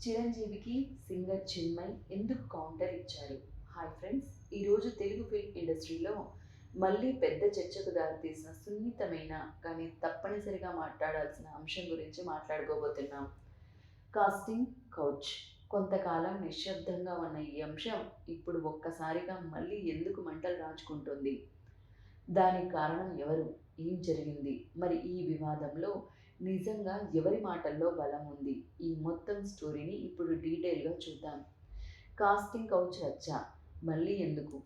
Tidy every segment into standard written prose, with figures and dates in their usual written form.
చిరంజీవికి సింగర్ చిన్మయ్ ఎందుకు కౌంటర్ ఇచ్చారు? హాయ్ ఫ్రెండ్స్, ఈరోజు తెలుగు ఫిల్మ్ ఇండస్ట్రీలో మళ్ళీ పెద్ద చర్చకు దారితీసిన సున్నితమైన కానీ తప్పనిసరిగా మాట్లాడాల్సిన అంశం గురించి మాట్లాడుకోబోతున్నాం. Casting couch. కొంతకాలం నిశ్శబ్దంగా ఉన్న ఈ అంశం ఇప్పుడు ఒక్కసారిగా మళ్ళీ ఎందుకు మంటలు రాజుకుంటుంది? దానికి కారణం ఎవరు? ఏం జరిగింది? మరి ఈ వివాదంలో నిజంగా ఎవరి మాటల్లో బలం ఉంది? ఈ మొత్తం స్టోరీని ఇప్పుడు డీటెయిల్గా చూద్దాం. కాస్టింగ్ కౌచ్ రచ్చ మళ్ళీ ఎందుకు?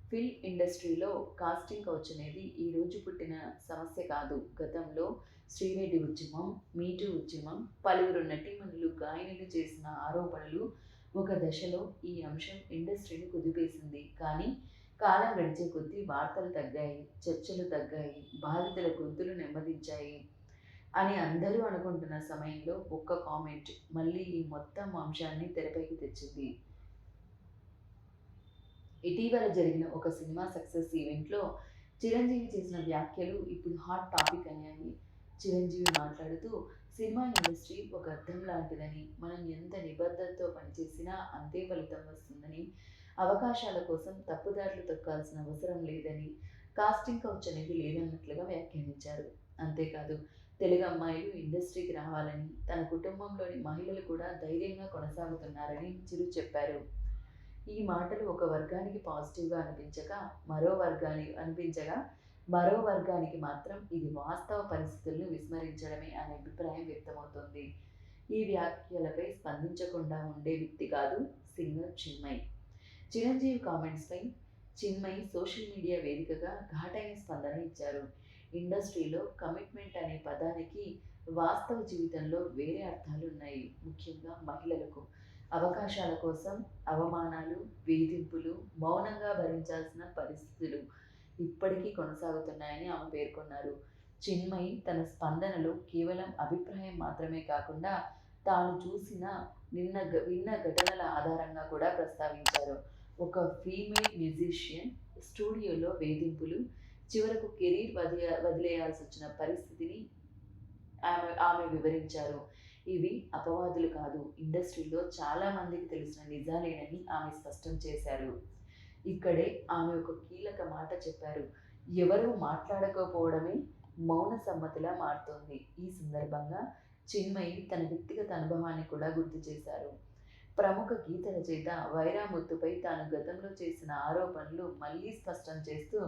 ఫిల్మ్ ఇండస్ట్రీలో కాస్టింగ్ కౌచ్ అనేది ఈరోజు పుట్టిన సమస్య కాదు. గతంలో శ్రీరెడ్డి ఉద్యమం, మీటూ ఉద్యమం, పలువురు నటీమణులు, గాయనులు చేసిన ఆరోపణలు, ఒక దశలో ఈ అంశం ఇండస్ట్రీని కుదిపేసింది. కానీ కాలం గడిచే కొద్దీ వార్తలు తగ్గాయి, చర్చలు తగ్గాయి, బాధితుల గొంతులు నెమ్మదించాయి అని అందరూ అనుకుంటున్న సమయంలో ఒక్క కామెంట్ మళ్ళీ ఈ మొత్తం అంశాన్ని తెరపైకి తెచ్చింది. ఇటీవల జరిగిన ఒక సినిమా సక్సెస్ ఈవెంట్లో చిరంజీవి చేసిన వ్యాఖ్యలు ఇప్పుడు హాట్ టాపిక్ అయ్యాయి. చిరంజీవి మాట్లాడుతూ, సినిమా ఇండస్ట్రీ ఒక అద్దం లాంటిదని, మనం ఎంత నిబద్ధతతో పనిచేసినా అంతే ఫలితం వస్తుందని, అవకాశాల కోసం తప్పుదారులు తొక్కాల్సిన అవసరం లేదని, కాస్టింగ్ కౌచ్ అనేది లేదన్నట్లుగా వ్యాఖ్యానించారు. అంతేకాదు, తెలుగు అమ్మాయిలు ఇండస్ట్రీకి రావాలని, తన కుటుంబంలోని మహిళలు కూడా ధైర్యంగా కొనసాగుతున్నారని చిరు చెప్పారు. ఈ మాటలు ఒక వర్గానికి పాజిటివ్గా అనిపించగా మరో వర్గానికి మాత్రం ఇది వాస్తవ పరిస్థితులను విస్మరించడమే అనే అభిప్రాయం వ్యక్తమవుతోంది. ఈ వ్యాఖ్యలపై స్పందించకుండా ఉండే వ్యక్తి కాదు సింగర్ చిన్మయ్. చిరంజీవి కామెంట్స్పై చిన్మయ్ సోషల్ మీడియా వేదికగా ఘాటైన స్పందన ఇచ్చారు. ఇండస్ట్రీలో కమిట్మెంట్ అనే పదానికి వాస్తవ జీవితంలో వేరే అర్థాలు ఉన్నాయి. ముఖ్యంగా మహిళలకు అవకాశాల కోసం అవమానాలు, వేధింపులు, మౌనంగా భరించాల్సిన పరిస్థితులు ఇప్పటికీ కొనసాగుతున్నాయని ఆమె పేర్కొన్నారు. చిన్మయ్ తన స్పందనలో కేవలం అభిప్రాయం మాత్రమే కాకుండా తాను చూసిన విన్న ఘటనల ఆధారంగా కూడా ప్రస్తావించారు. ఒక ఫీమేల్ మ్యూజిషియన్ స్టూడియోలో వేధింపులు, చివరకు కెరీర్ వదిలేయాల్సి వచ్చిన పరిస్థితిని ఆమె వివరించారు. ఇవి అపవాదులు కాదు, ఇండస్ట్రీలో చాలా మందికి తెలిసిన నిజాలేనని ఆమె స్పష్టం చేశారు. ఇక్కడే ఆమె ఒక కీలక మాట చెప్పారు. ఎవరూ మాట్లాడకపోవడమే మౌన సమ్మతిలా మారుతోంది. ఈ సందర్భంగా చిన్మయి తన వ్యక్తిగత అనుభవాన్ని కూడా గుర్తు చేశారు. ప్రముఖ గీత రచయిత వైరాముత్తుపై తాను గతంలో చేసిన ఆరోపణలు మళ్ళీ స్పష్టం చేస్తూ,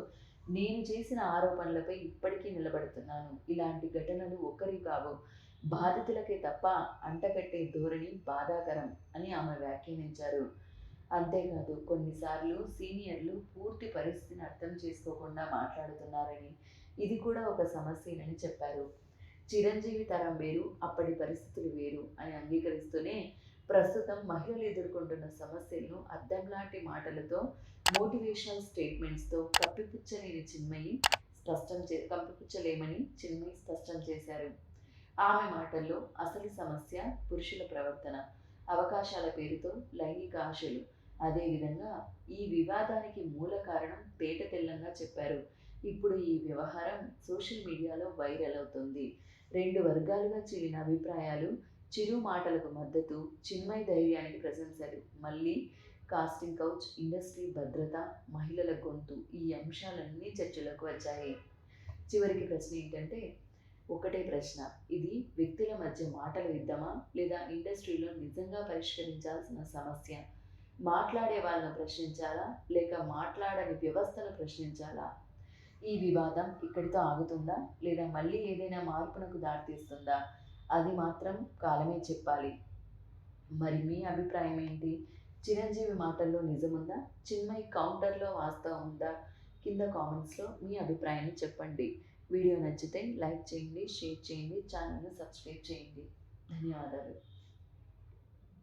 నేను చేసిన ఆరోపణలపై ఇప్పటికీ నిలబడుతున్నాను. ఇలాంటి ఘటనలు ఒక్కరి కావు, బాధితులకే తప్ప అంటకట్టే ధోరణి బాధాకరం అని ఆమె వ్యాఖ్యానించారు. అంతేకాదు, కొన్నిసార్లు సీనియర్లు పూర్తి పరిస్థితిని అర్థం చేసుకోకుండా మాట్లాడుతున్నారని, ఇది కూడా ఒక సమస్యనని చెప్పారు. చిరంజీవి తరం వేరు, అప్పటి పరిస్థితులు వేరు అని అంగీకరిస్తూనే ప్రస్తుతం మహిళలు ఎదుర్కొంటున్న సమస్యలను అద్దంలాంటి మాటలతో, మోటివేషనల్ స్టేట్మెంట్స్తో కప్పిపుచ్చలేమని చిన్మయి స్పష్టం చేశారు. ఆమె మాటల్లో అసలు సమస్య పురుషుల ప్రవర్తన, అవకాశాల పేరుతో లైంగిక ఆశలు. అదేవిధంగా ఈ వివాదానికి మూల కారణం తేటతెల్లంగా చెప్పారు. ఇప్పుడు ఈ వ్యవహారం సోషల్ మీడియాలో వైరల్ అవుతుంది. రెండు వర్గాలుగా చీలిన అభిప్రాయాలు, చిరు మాటలకు మద్దతు, చిన్మయ్ ధైర్యానికి ప్రశంసలు. మళ్ళీ కాస్టింగ్ కౌచ్, ఇండస్ట్రీ భద్రత, మహిళల గొంతు, ఈ అంశాలన్నీ చర్చలోకి వచ్చాయి. చివరికి ప్రశ్న ఏంటంటే, ఒకటే ప్రశ్న, ఇది వ్యక్తుల మధ్య మాటల యుద్ధమా, లేదా ఇండస్ట్రీలో నిజంగా పరిష్కరించాల్సిన సమస్య? మాట్లాడే వాళ్ళను ప్రశ్నించాలా, లేక మాట్లాడని వ్యవస్థను ప్రశ్నించాలా? ఈ వివాదం ఇక్కడితో ఆగుతుందా, లేదా మళ్ళీ ఏదైనా మార్పునకు దారితీస్తుందా? అది మాత్రం కాలమే చెప్పాలి. మరి మీ అభిప్రాయం ఏంటి? చిరంజీవి మాటల్లో నిజముందా? చిన్మయ్ కౌంటర్లో వాస్తవం ఉందా? కింద కామెంట్స్లో మీ అభిప్రాయాన్ని చెప్పండి. వీడియో నచ్చితే లైక్ చేయండి, షేర్ చేయండి, ఛానల్ను సబ్స్క్రైబ్ చేయండి. ధన్యవాదాలు.